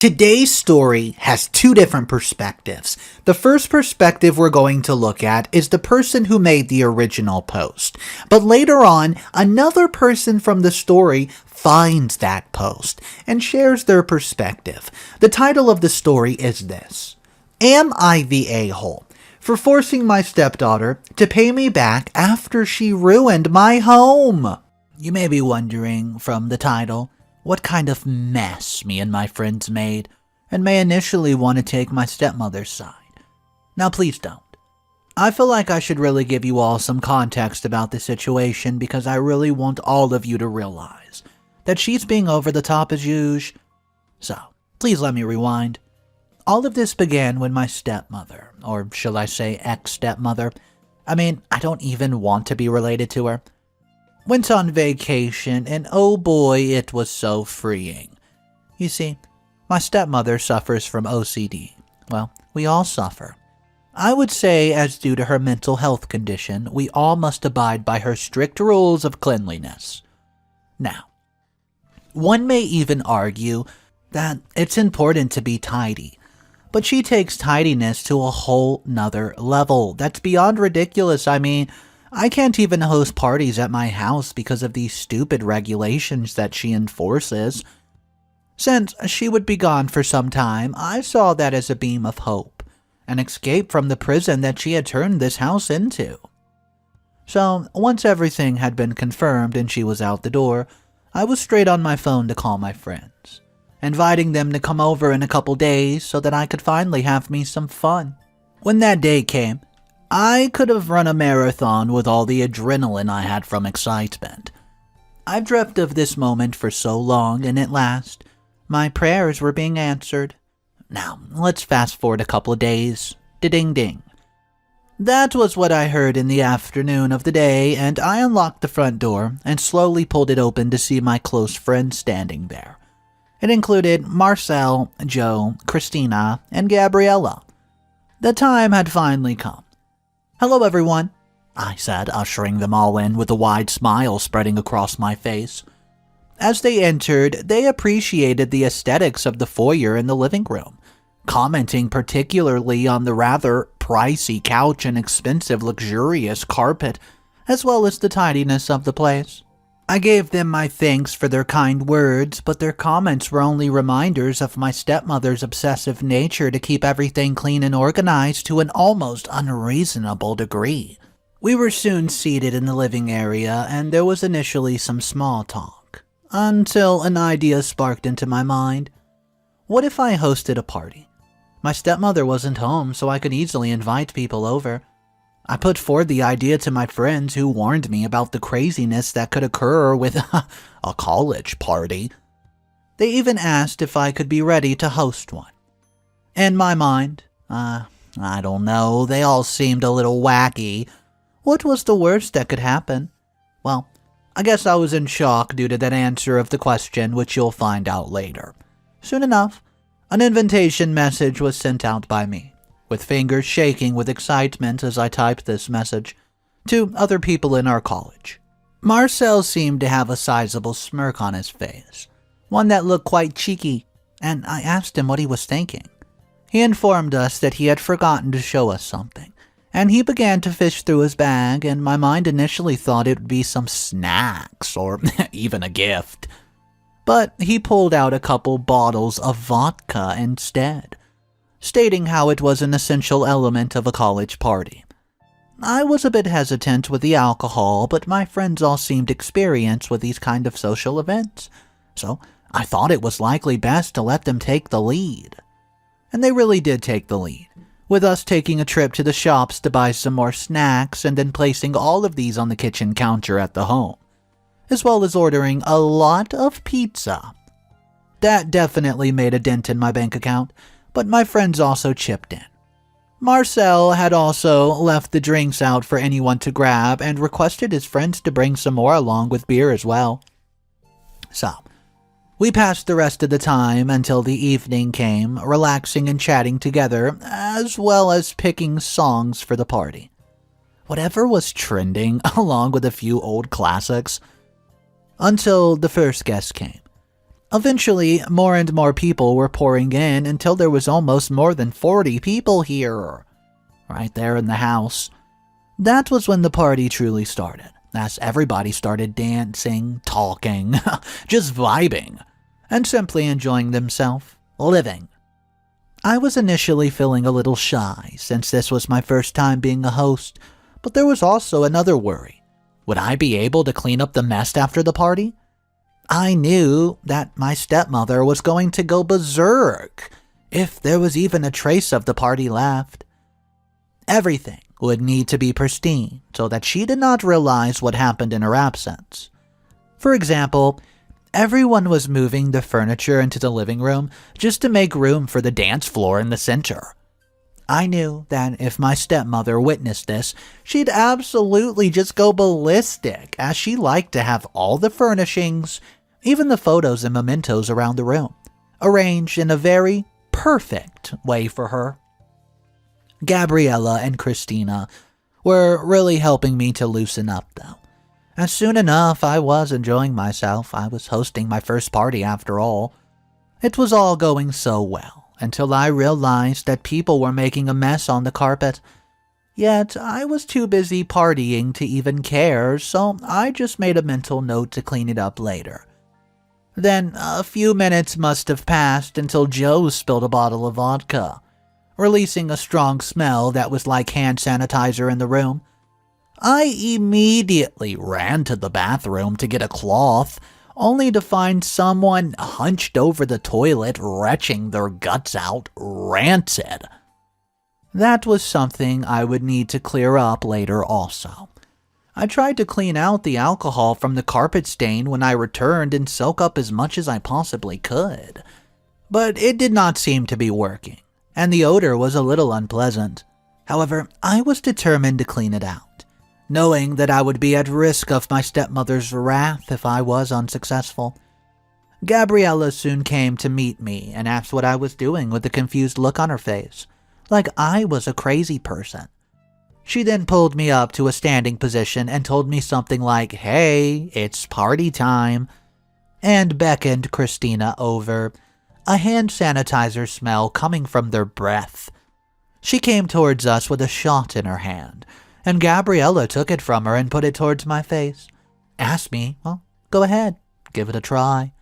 Today's story has two different perspectives. The first perspective we're going to look at is the person who made the original post. But later on, another person from the story finds that post and shares their perspective. The title of the story is this: Am I the a-hole for forcing my stepdaughter to pay me back after she ruined my home? You may be wondering from the title what kind of mess me and my friends made, and may initially want to take my stepmother's side. Now please don't. I feel like I should really give you all some context about the situation because I really want all of you to realize that she's being over the top as usual. So, please let me rewind. All of this began when my stepmother, or shall I say ex-stepmother, I don't even want to be related to her, went on vacation, and oh boy, it was so freeing. You see, my stepmother suffers from OCD. Well, we all suffer. I would say, as due to her mental health condition, we all must abide by her strict rules of cleanliness. Now, one may even argue that it's important to be tidy, but she takes tidiness to a whole nother level. That's beyond ridiculous. I can't even host parties at my house because of these stupid regulations that she enforces. Since she would be gone for some time, I saw that as a beam of hope, an escape from the prison that she had turned this house into. So, once everything had been confirmed and she was out the door, I was straight on my phone to call my friends, inviting them to come over in a couple days so that I could finally have me some fun. When that day came, I could have run a marathon with all the adrenaline I had from excitement. I've dreamt of this moment for so long, and at last, my prayers were being answered. Now, let's fast forward a couple of days. Ding-ding. That was what I heard in the afternoon of the day, and I unlocked the front door and slowly pulled it open to see my close friends standing there. It included Marcel, Joe, Christina, and Gabriella. The time had finally come. "Hello, everyone," I said, ushering them all in with a wide smile spreading across my face. As they entered, they appreciated the aesthetics of the foyer and the living room, commenting particularly on the rather pricey couch and expensive luxurious carpet, as well as the tidiness of the place. I gave them my thanks for their kind words, but their comments were only reminders of my stepmother's obsessive nature to keep everything clean and organized to an almost unreasonable degree. We were soon seated in the living area, and there was initially some small talk, until an idea sparked into my mind. What if I hosted a party? My stepmother wasn't home, so I could easily invite people over. I put forward the idea to my friends who warned me about the craziness that could occur with a college party. They even asked if I could be ready to host one. In my mind, I don't know, they all seemed a little wacky. What was the worst that could happen? Well, I guess I was in shock due to that answer of the question, which you'll find out later. Soon enough, an invitation message was sent out by me, with fingers shaking with excitement as I typed this message, to other people in our college. Marcel seemed to have a sizable smirk on his face, one that looked quite cheeky, and I asked him what he was thinking. He informed us that he had forgotten to show us something, and he began to fish through his bag, and my mind initially thought it would be some snacks or even a gift. But he pulled out a couple bottles of vodka instead, stating how it was an essential element of a college party. I was a bit hesitant with the alcohol, but my friends all seemed experienced with these kind of social events, so I thought it was likely best to let them take the lead. And they really did take the lead, with us taking a trip to the shops to buy some more snacks and then placing all of these on the kitchen counter at the home, as well as ordering a lot of pizza. That definitely made a dent in my bank account, but my friends also chipped in. Marcel had also left the drinks out for anyone to grab and requested his friends to bring some more along with beer as well. So, we passed the rest of the time until the evening came, relaxing and chatting together, as well as picking songs for the party. Whatever was trending, along with a few old classics. Until the first guest came. Eventually, more and more people were pouring in until there was almost more than 40 people here, right there in the house. That was when the party truly started, as everybody started dancing, talking, just vibing, and simply enjoying themselves, living. I was initially feeling a little shy since this was my first time being a host, but there was also another worry. Would I be able to clean up the mess after the party? I knew that my stepmother was going to go berserk if there was even a trace of the party left. Everything would need to be pristine so that she did not realize what happened in her absence. For example, everyone was moving the furniture into the living room just to make room for the dance floor in the center. I knew that if my stepmother witnessed this, she'd absolutely just go ballistic, as she liked to have all the furnishings, even the photos and mementos around the room, arranged in a very perfect way for her. Gabriella and Christina were really helping me to loosen up, though. As soon enough, I was enjoying myself. I was hosting my first party after all. It was all going so well, until I realized that people were making a mess on the carpet. Yet, I was too busy partying to even care, so I just made a mental note to clean it up later. Then, a few minutes must have passed until Joe spilled a bottle of vodka, releasing a strong smell that was like hand sanitizer in the room. I immediately ran to the bathroom to get a cloth, only to find someone hunched over the toilet, retching their guts out, rancid. That was something I would need to clear up later also. I tried to clean out the alcohol from the carpet stain when I returned and soak up as much as I possibly could. But it did not seem to be working, and the odor was a little unpleasant. However, I was determined to clean it out, knowing that I would be at risk of my stepmother's wrath if I was unsuccessful. Gabriella soon came to meet me and asked what I was doing with a confused look on her face, like I was a crazy person. She then pulled me up to a standing position and told me something like, "Hey, it's party time," and beckoned Christina over, a hand sanitizer smell coming from their breath. She came towards us with a shot in her hand, and Gabriella took it from her and put it towards my face. Asked me, well, go ahead, give it a try.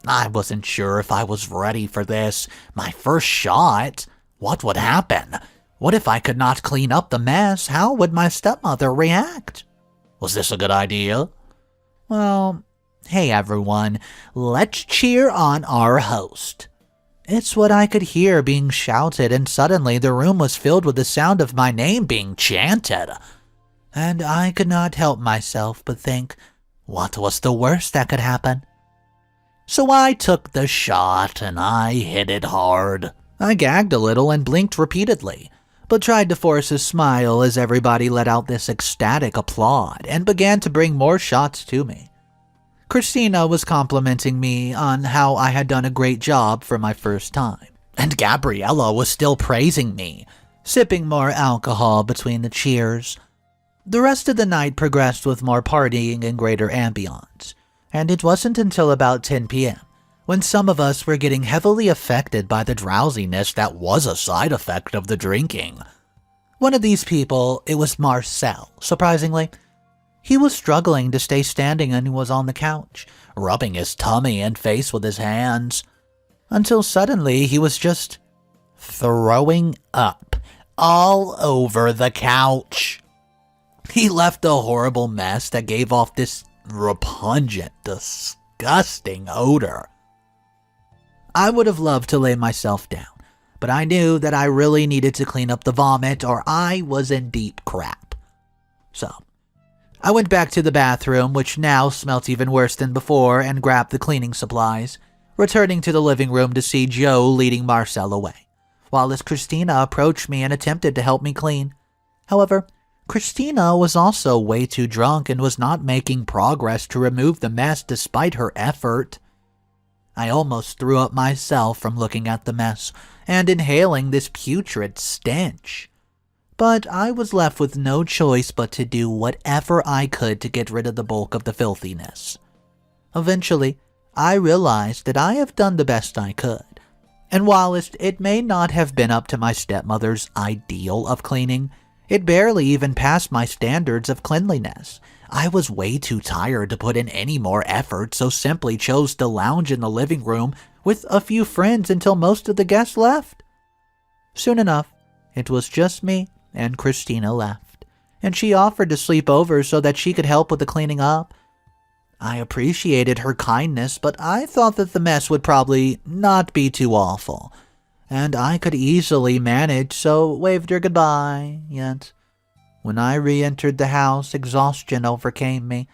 I wasn't sure if I was ready for this. My first shot. What would happen? What if I could not clean up the mess? How would my stepmother react? Was this a good idea? Well, hey everyone, let's cheer on our host. It's what I could hear being shouted, and suddenly the room was filled with the sound of my name being chanted. And I could not help myself but think, what was the worst that could happen? So I took the shot and I hit it hard. I gagged a little and blinked repeatedly, but tried to force a smile as everybody let out this ecstatic applaud and began to bring more shots to me. Christina was complimenting me on how I had done a great job for my first time, and Gabriella was still praising me, sipping more alcohol between the cheers. The rest of the night progressed with more partying and greater ambiance, and it wasn't until about 10 p.m. when some of us were getting heavily affected by the drowsiness that was a side effect of the drinking. One of these people, it was Marcel, surprisingly. He was struggling to stay standing and was on the couch, rubbing his tummy and face with his hands, until suddenly he was just throwing up all over the couch. He left a horrible mess that gave off this repugnant, disgusting odor. I would have loved to lay myself down, but I knew that I really needed to clean up the vomit or I was in deep crap. So, I went back to the bathroom, which now smelt even worse than before, and grabbed the cleaning supplies, returning to the living room to see Joe leading Marcel away, while as Christina approached me and attempted to help me clean. However, Christina was also way too drunk and was not making progress to remove the mess despite her effort. I almost threw up myself from looking at the mess and inhaling this putrid stench. But I was left with no choice but to do whatever I could to get rid of the bulk of the filthiness. Eventually, I realized that I have done the best I could. And whilst it may not have been up to my stepmother's ideal of cleaning, it barely even passed my standards of cleanliness. I was way too tired to put in any more effort, so simply chose to lounge in the living room with a few friends until most of the guests left. Soon enough, it was just me and Christina left, and she offered to sleep over so that she could help with the cleaning up. I appreciated her kindness, but I thought that the mess would probably not be too awful, and I could easily manage, so waved her goodbye. Yet, when I re-entered the house, exhaustion overcame me,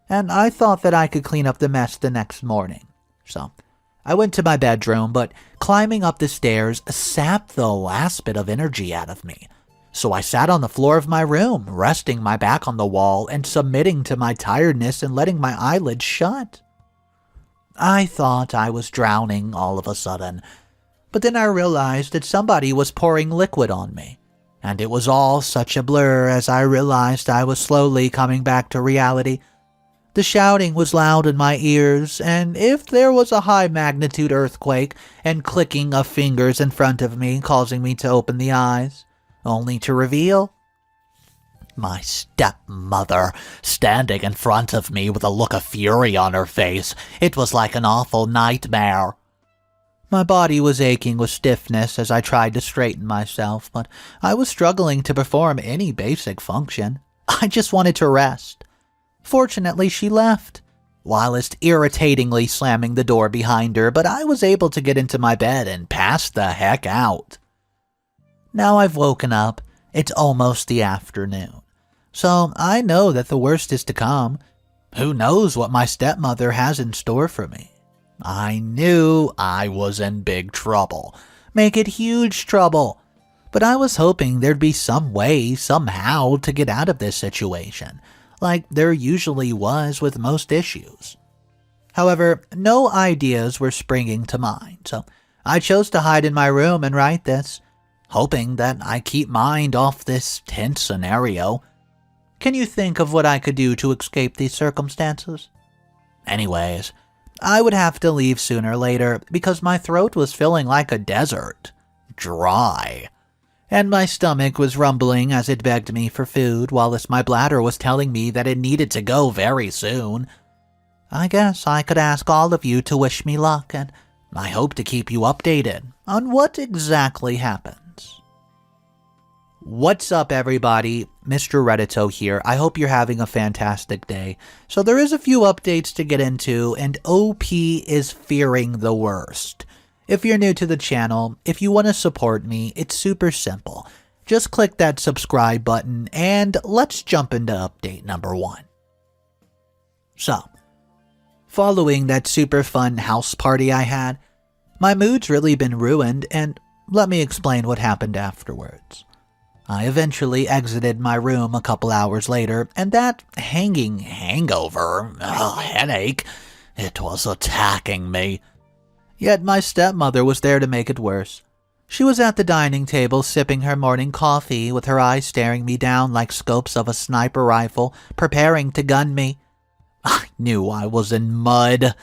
and I thought that I could clean up the mess the next morning. So, I went to my bedroom, but climbing up the stairs sapped the last bit of energy out of me. So I sat on the floor of my room, resting my back on the wall and submitting to my tiredness and letting my eyelids shut. I thought I was drowning all of a sudden, but then I realized that somebody was pouring liquid on me, and it was all such a blur as I realized I was slowly coming back to reality. The shouting was loud in my ears, and if there was a high-magnitude earthquake and clicking of fingers in front of me causing me to open the eyes, only to reveal my stepmother standing in front of me with a look of fury on her face. It was like an awful nightmare. My body was aching with stiffness as I tried to straighten myself, but I was struggling to perform any basic function. I just wanted to rest. Fortunately, she left, whilst irritatingly slamming the door behind her, but I was able to get into my bed and pass the heck out. Now I've woken up, it's almost the afternoon, so I know that the worst is to come. Who knows what my stepmother has in store for me? I knew I was in big trouble, make it huge trouble, but I was hoping there'd be some way, somehow, to get out of this situation, like there usually was with most issues. However, no ideas were springing to mind, so I chose to hide in my room and write this, hoping that I keep mind off this tense scenario. Can you think of what I could do to escape these circumstances? Anyways, I would have to leave sooner or later because my throat was feeling like a desert, dry, and my stomach was rumbling as it begged me for food, whilst my bladder was telling me that it needed to go very soon. I guess I could ask all of you to wish me luck, and I hope to keep you updated on what exactly happens. What's up, everybody? Mr. Reddito here. I hope you're having a fantastic day. So there is a few updates to get into, and OP is fearing the worst. If you're new to the channel, if you want to support me, it's super simple. Just click that subscribe button, and let's jump into update number 1. So, following that super fun house party I had, my mood's really been ruined, and let me explain what happened afterwards. I eventually exited my room a couple hours later, and that hanging hangover, headache, it was attacking me. Yet my stepmother was there to make it worse. She was at the dining table sipping her morning coffee with her eyes staring me down like scopes of a sniper rifle, preparing to gun me. I knew I was in mud,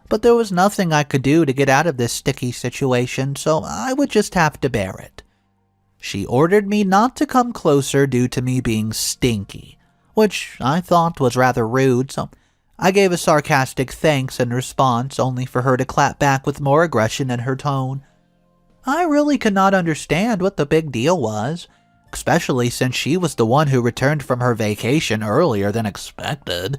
but there was nothing I could do to get out of this sticky situation, so I would just have to bear it. She ordered me not to come closer due to me being stinky, which I thought was rather rude, so I gave a sarcastic thanks in response, only for her to clap back with more aggression in her tone. I really could not understand what the big deal was, especially since she was the one who returned from her vacation earlier than expected,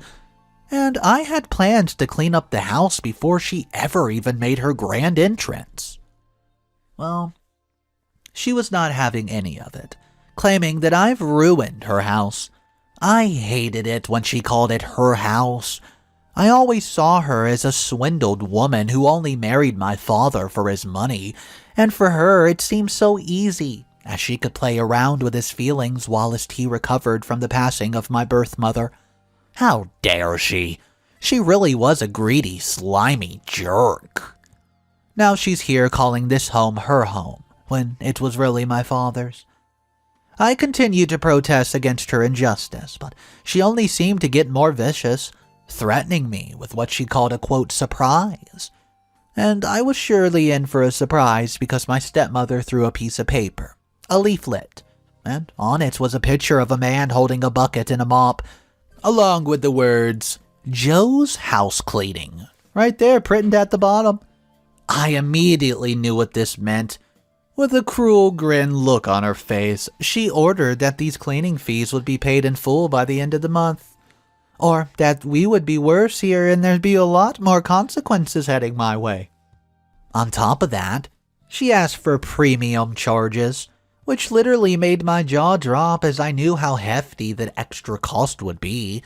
and I had plans to clean up the house before she ever even made her grand entrance. Well, she was not having any of it, claiming that I've ruined her house. I hated it when she called it her house. I always saw her as a swindled woman who only married my father for his money, and for her it seemed so easy, as she could play around with his feelings whilst he recovered from the passing of my birth mother. How dare she? She really was a greedy, slimy jerk. Now she's here calling this home her home, when it was really my father's. I continued to protest against her injustice, but she only seemed to get more vicious. threatening me with what she called a quote surprise. And I was surely in for a surprise because my stepmother threw a piece of paper, a leaflet, and on it was a picture of a man holding a bucket and a mop, along with the words, "Joe's house cleaning," right there printed at the bottom. I immediately knew what this meant. With a cruel grin look on her face, she ordered that these cleaning fees would be paid in full by the end of the month. Or that we would be worse here and there'd be a lot more consequences heading my way. On top of that, she asked for premium charges, which literally made my jaw drop as I knew how hefty that extra cost would be.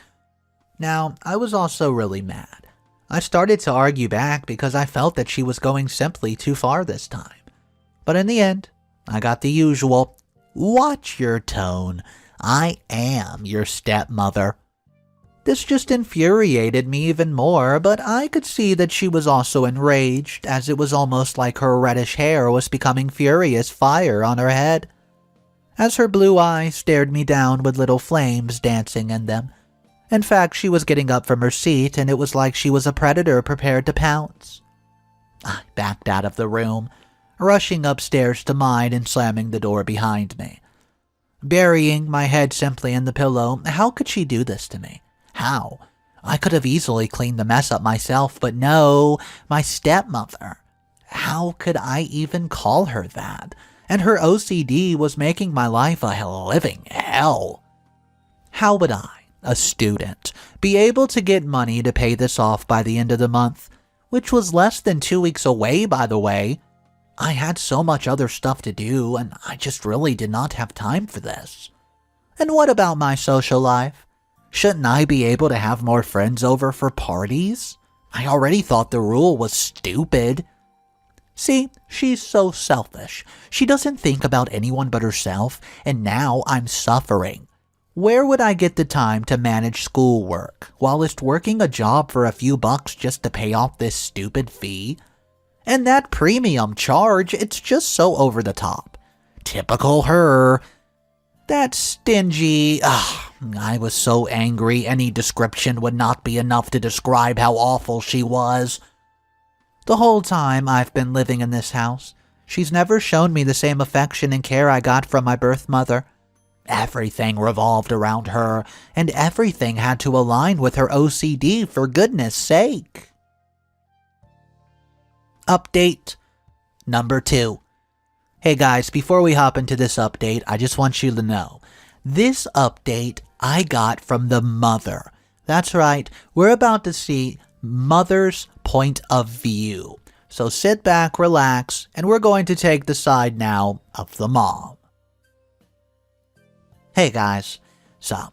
Now, I was also really mad. I started to argue back because I felt that she was going simply too far this time. But in the end, I got the usual, "Watch your tone. I am your stepmother." This just infuriated me even more, but I could see that she was also enraged, as it was almost like her reddish hair was becoming furious fire on her head. As her blue eyes stared me down with little flames dancing in them. In fact, she was getting up from her seat, and it was like she was a predator prepared to pounce. I backed out of the room, rushing upstairs to mine and slamming the door behind me. Burying my head simply in the pillow, how could she do this to me? How? I could have easily cleaned the mess up myself, but no, my stepmother. How could I even call her that? And her OCD was making my life a living hell. How would I, a student, be able to get money to pay this off by the end of the month, which was less than 2 weeks away, by the way? I had so much other stuff to do, and I just really did not have time for this. And what about my social life? Shouldn't I be able to have more friends over for parties? I already thought the rule was stupid. See, she's so selfish. She doesn't think about anyone but herself, and now I'm suffering. Where would I get the time to manage schoolwork, whilst working a job for a few bucks just to pay off this stupid fee? And that premium charge, it's just so over the top. Typical her. That stingy... I was so angry any description would not be enough to describe how awful she was. The whole time I've been living in this house, she's never shown me the same affection and care I got from my birth mother. Everything revolved around her, and everything had to align with her OCD, for goodness sake. Update number 2. Hey guys, before we hop into this update, I just want you to know, this update I got from the mother. That's right, we're about to see mother's point of view. So sit back, relax, and we're going to take the side now of the mom. Hey guys, so,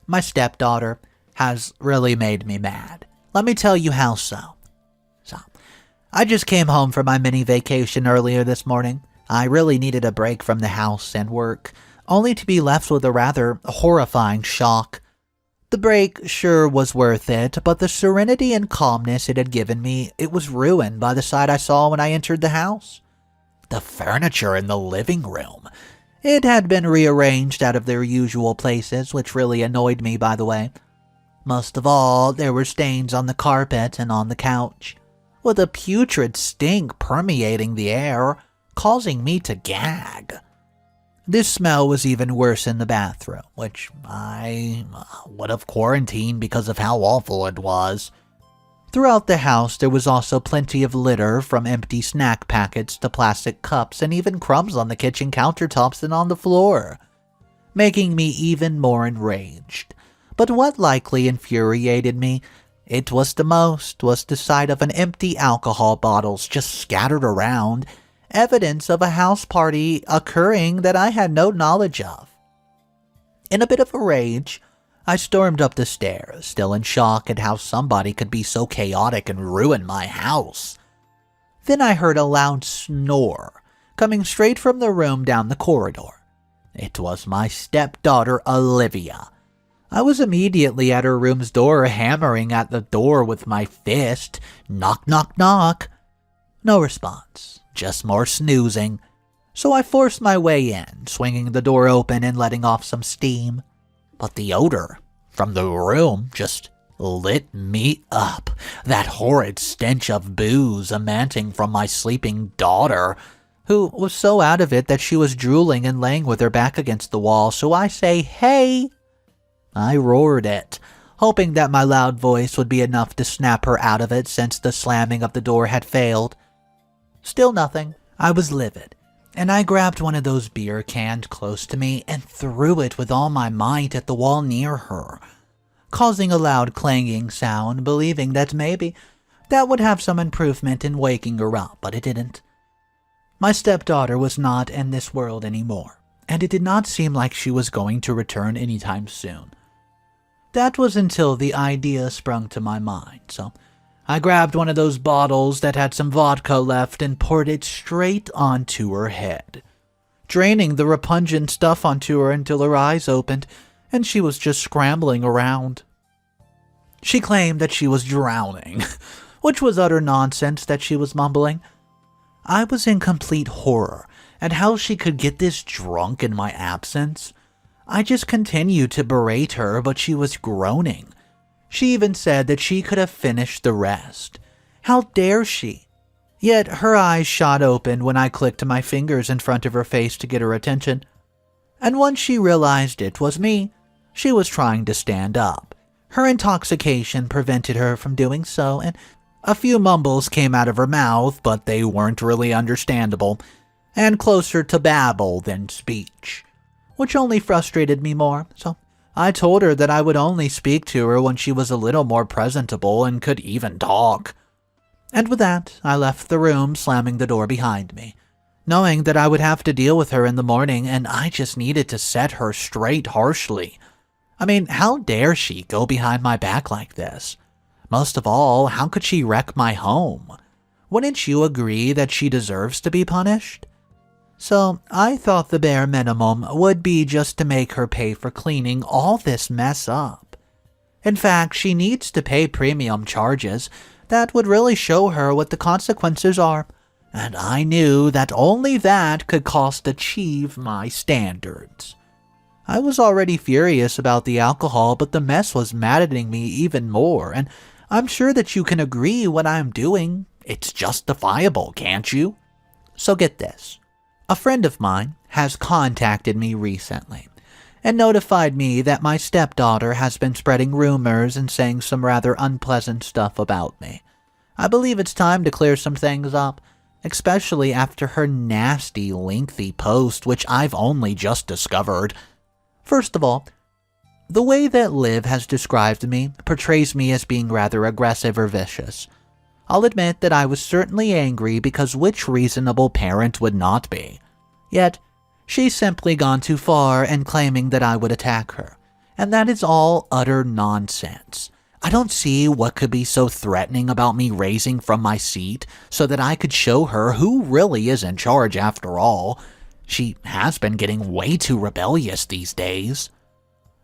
my stepdaughter has really made me mad. Let me tell you how so. I just came home from my mini vacation earlier this morning. I really needed a break from the house and work, only to be left with a rather horrifying shock. The break sure was worth it, but the serenity and calmness it had given me, it was ruined by the sight I saw when I entered the house. The furniture in the living room. It had been rearranged out of their usual places, which really annoyed me, by the way. Most of all, there were stains on the carpet and on the couch, with a putrid stink permeating the air, causing me to gag. This smell was even worse in the bathroom, which I would have quarantined because of how awful it was. Throughout the house, there was also plenty of litter, from empty snack packets to plastic cups, and even crumbs on the kitchen countertops and on the floor, making me even more enraged. But what likely infuriated me, it was the most, was the sight of an empty alcohol bottles just scattered around, evidence of a house party occurring that I had no knowledge of. In a bit of a rage, I stormed up the stairs, still in shock at how somebody could be so chaotic and ruin my house. Then I heard a loud snore, coming straight from the room down the corridor. It was my stepdaughter, Olivia. I was immediately at her room's door, hammering at the door with my fist. Knock, knock, knock. No response, just more snoozing. So I forced my way in, swinging the door open and letting off some steam. But the odor from the room just lit me up. That horrid stench of booze emanating from my sleeping daughter, who was so out of it that she was drooling and laying with her back against the wall. So I say, "Hey!" I roared it, hoping that my loud voice would be enough to snap her out of it since the slamming of the door had failed. Still nothing. I was livid, and I grabbed one of those beer cans close to me and threw it with all my might at the wall near her, causing a loud clanging sound, believing that maybe that would have some improvement in waking her up, but it didn't. My stepdaughter was not in this world anymore, and it did not seem like she was going to return anytime soon. That was until the idea sprung to my mind, so I grabbed one of those bottles that had some vodka left and poured it straight onto her head, draining the repugnant stuff onto her until her eyes opened and she was just scrambling around. She claimed that she was drowning, which was utter nonsense that she was mumbling. I was in complete horror at how she could get this drunk in my absence. I just continued to berate her, but she was groaning. She even said that she could have finished the rest. How dare she? Yet her eyes shot open when I clicked my fingers in front of her face to get her attention. And once she realized it was me, she was trying to stand up. Her intoxication prevented her from doing so, and a few mumbles came out of her mouth, but they weren't really understandable, and closer to babble than speech, which only frustrated me more, so I told her that I would only speak to her when she was a little more presentable and could even talk. And with that, I left the room, slamming the door behind me, knowing that I would have to deal with her in the morning, and I just needed to set her straight harshly. I mean, how dare she go behind my back like this? Most of all, how could she wreck my home? Wouldn't you agree that she deserves to be punished? So I thought the bare minimum would be just to make her pay for cleaning all this mess up. In fact, she needs to pay premium charges that would really show her what the consequences are, and I knew that only that could cost achieve my standards. I was already furious about the alcohol, but the mess was maddening me even more, and I'm sure that you can agree what I'm doing. It's justifiable, can't you? So get this. A friend of mine has contacted me recently and notified me that my stepdaughter has been spreading rumors and saying some rather unpleasant stuff about me. I believe it's time to clear some things up, especially after her nasty, lengthy post, which I've only just discovered. First of all, the way that Liv has described me portrays me as being rather aggressive or vicious. I'll admit that I was certainly angry because which reasonable parent would not be? Yet, she's simply gone too far in claiming that I would attack her, and that is all utter nonsense. I don't see what could be so threatening about me raising from my seat so that I could show her who really is in charge after all. She has been getting way too rebellious these days.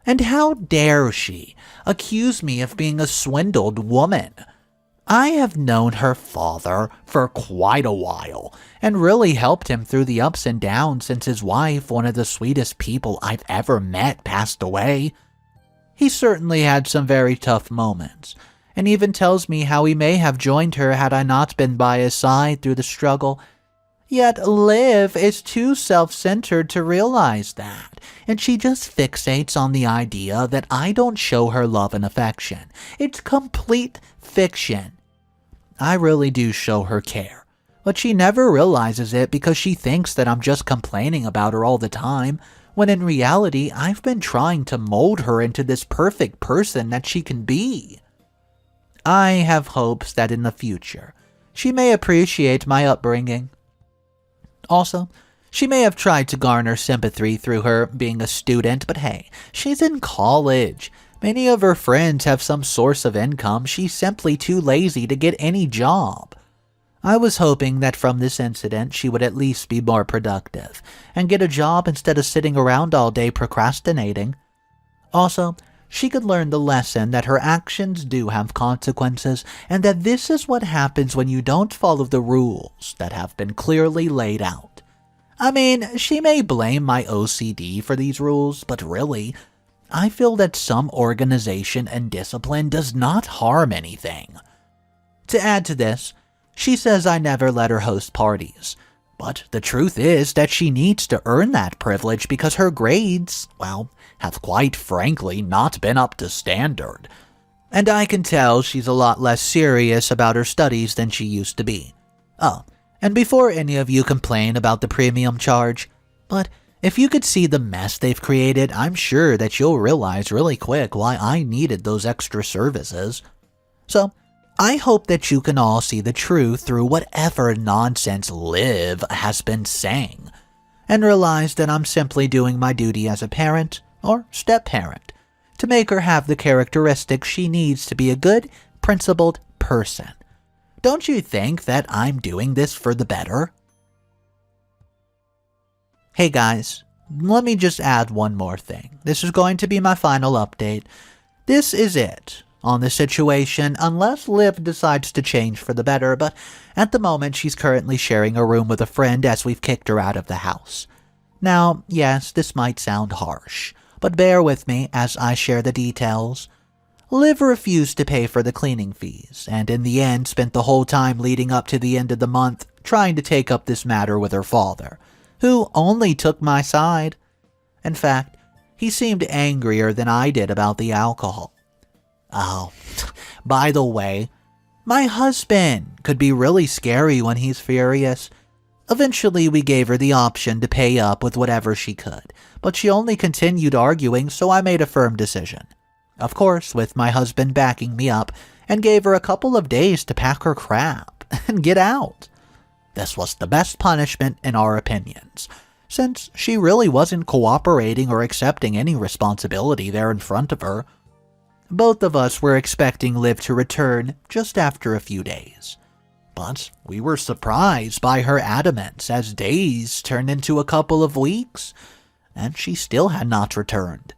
And how dare she accuse me of being a swindled woman? I have known her father for quite a while, and really helped him through the ups and downs since his wife, one of the sweetest people I've ever met, passed away. He certainly had some very tough moments, and even tells me how he may have joined her had I not been by his side through the struggle. Yet Liv is too self-centered to realize that, and she just fixates on the idea that I don't show her love and affection. It's complete fiction. I really do show her care, but she never realizes it because she thinks that I'm just complaining about her all the time, when in reality I've been trying to mold her into this perfect person that she can be. I have hopes that in the future she may appreciate my upbringing. Also, she may have tried to garner sympathy through her being a student, but hey, she's in college. Many of her friends have some source of income. She's simply too lazy to get any job. I was hoping that from this incident she would at least be more productive and get a job instead of sitting around all day procrastinating. Also, she could learn the lesson that her actions do have consequences, and that this is what happens when you don't follow the rules that have been clearly laid out. I mean, she may blame my OCD for these rules, but really, I feel that some organization and discipline does not harm anything. To add to this, she says I never let her host parties. But the truth is that she needs to earn that privilege because her grades, well, have quite frankly not been up to standard. And I can tell she's a lot less serious about her studies than she used to be. Oh, and before any of you complain about the premium charge, but if you could see the mess they've created, I'm sure that you'll realize really quick why I needed those extra services. So, I hope that you can all see the truth through whatever nonsense Liv has been saying, and realize that I'm simply doing my duty as a parent, or step-parent, to make her have the characteristics she needs to be a good, principled person. Don't you think that I'm doing this for the better? Hey guys, let me just add one more thing. This is going to be my final update. This is it on the situation, unless Liv decides to change for the better, but at the moment she's currently sharing a room with a friend as we've kicked her out of the house. Now, yes, this might sound harsh, but bear with me as I share the details. Liv refused to pay for the cleaning fees, and in the end spent the whole time leading up to the end of the month trying to take up this matter with her father, who only took my side. In fact, he seemed angrier than I did about the alcohol. Oh, by the way, my husband could be really scary when he's furious. Eventually, we gave her the option to pay up with whatever she could, but she only continued arguing, so I made a firm decision. Of course, with my husband backing me up, and gave her a couple of days to pack her crap and get out. This was the best punishment in our opinions, since she really wasn't cooperating or accepting any responsibility there in front of her. Both of us were expecting Liv to return just after a few days, but we were surprised by her adamance as days turned into a couple of weeks, and she still had not returned.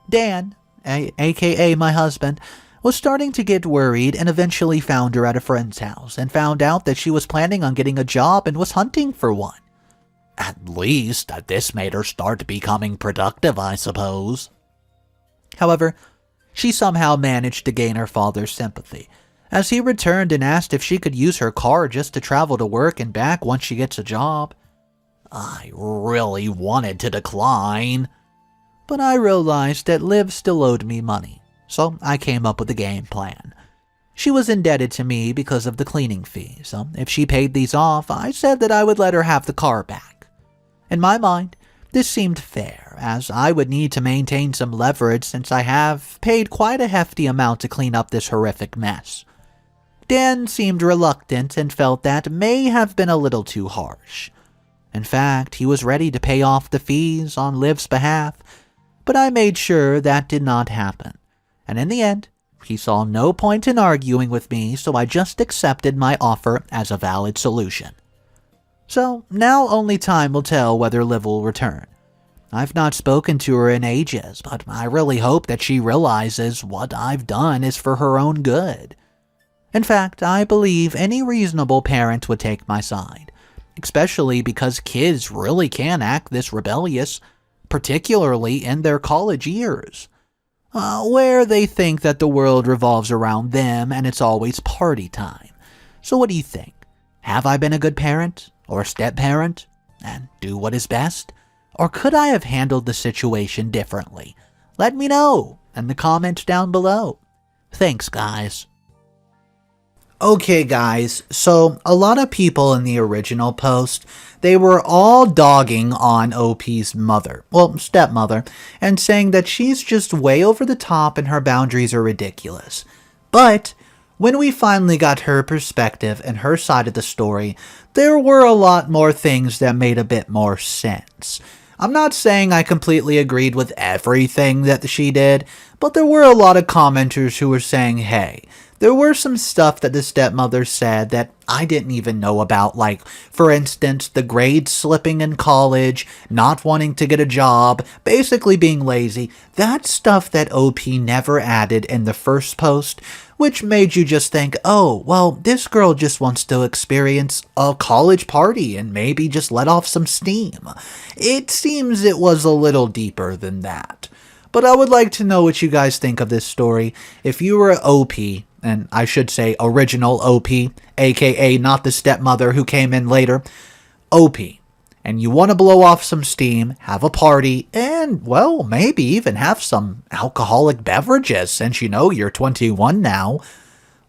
Dan, aka my husband, was starting to get worried and eventually found her at a friend's house and found out that she was planning on getting a job and was hunting for one. At least this made her start becoming productive, I suppose. However, she somehow managed to gain her father's sympathy, as he returned and asked if she could use her car just to travel to work and back once she gets a job. I really wanted to decline, but I realized that Liv still owed me money, so I came up with a game plan. She was indebted to me because of the cleaning fee, so if she paid these off, I said that I would let her have the car back. In my mind, this seemed fair, as I would need to maintain some leverage since I have paid quite a hefty amount to clean up this horrific mess. Dan seemed reluctant and felt that may have been a little too harsh. In fact, he was ready to pay off the fees on Liv's behalf, but I made sure that did not happen, and in the end, he saw no point in arguing with me, so I just accepted my offer as a valid solution. So now only time will tell whether Liv will return. I've not spoken to her in ages, but I really hope that she realizes what I've done is for her own good. In fact, I believe any reasonable parent would take my side, especially because kids really can act this rebellious, particularly in their college years, where they think that the world revolves around them and it's always party time. So what do you think? Have I been a good parent or step-parent and do what is best? Or could I have handled the situation differently? Let me know in the comments down below. Thanks, guys. Okay, guys, so a lot of people in the original post, they were all dogging on OP's mother, well, stepmother, and saying that she's just way over the top and her boundaries are ridiculous. But when we finally got her perspective and her side of the story, there were a lot more things that made a bit more sense. I'm not saying I completely agreed with everything that she did, but there were a lot of commenters who were saying, hey, there were some stuff that the stepmother said that I didn't even know about, like, for instance, the grades slipping in college, not wanting to get a job, basically being lazy. That's stuff that OP never added in the first post, which made you just think, oh, well, this girl just wants to experience a college party and maybe just let off some steam. It seems it was a little deeper than that. But I would like to know what you guys think of this story. If you were OP, and I should say original OP, aka not the stepmother who came in later, OP, and you want to blow off some steam, have a party, and, well, maybe even have some alcoholic beverages since you know you're 21 now,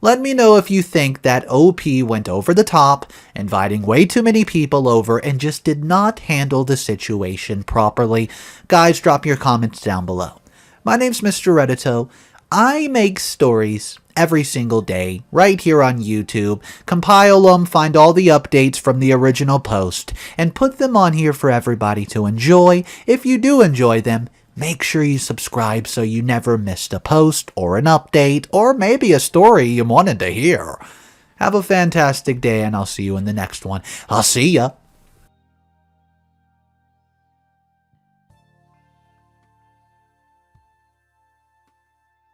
let me know if you think that OP went over the top, inviting way too many people over, and just did not handle the situation properly. Guys, drop your comments down below. My name's Mr. Reddito. I make stories every single day right here on YouTube, compile them, find all the updates from the original post, and put them on here for everybody to enjoy. If you do enjoy them, make sure you subscribe so you never missed a post or an update or maybe a story you wanted to hear. Have a fantastic day and I'll see you in the next one. I'll see ya.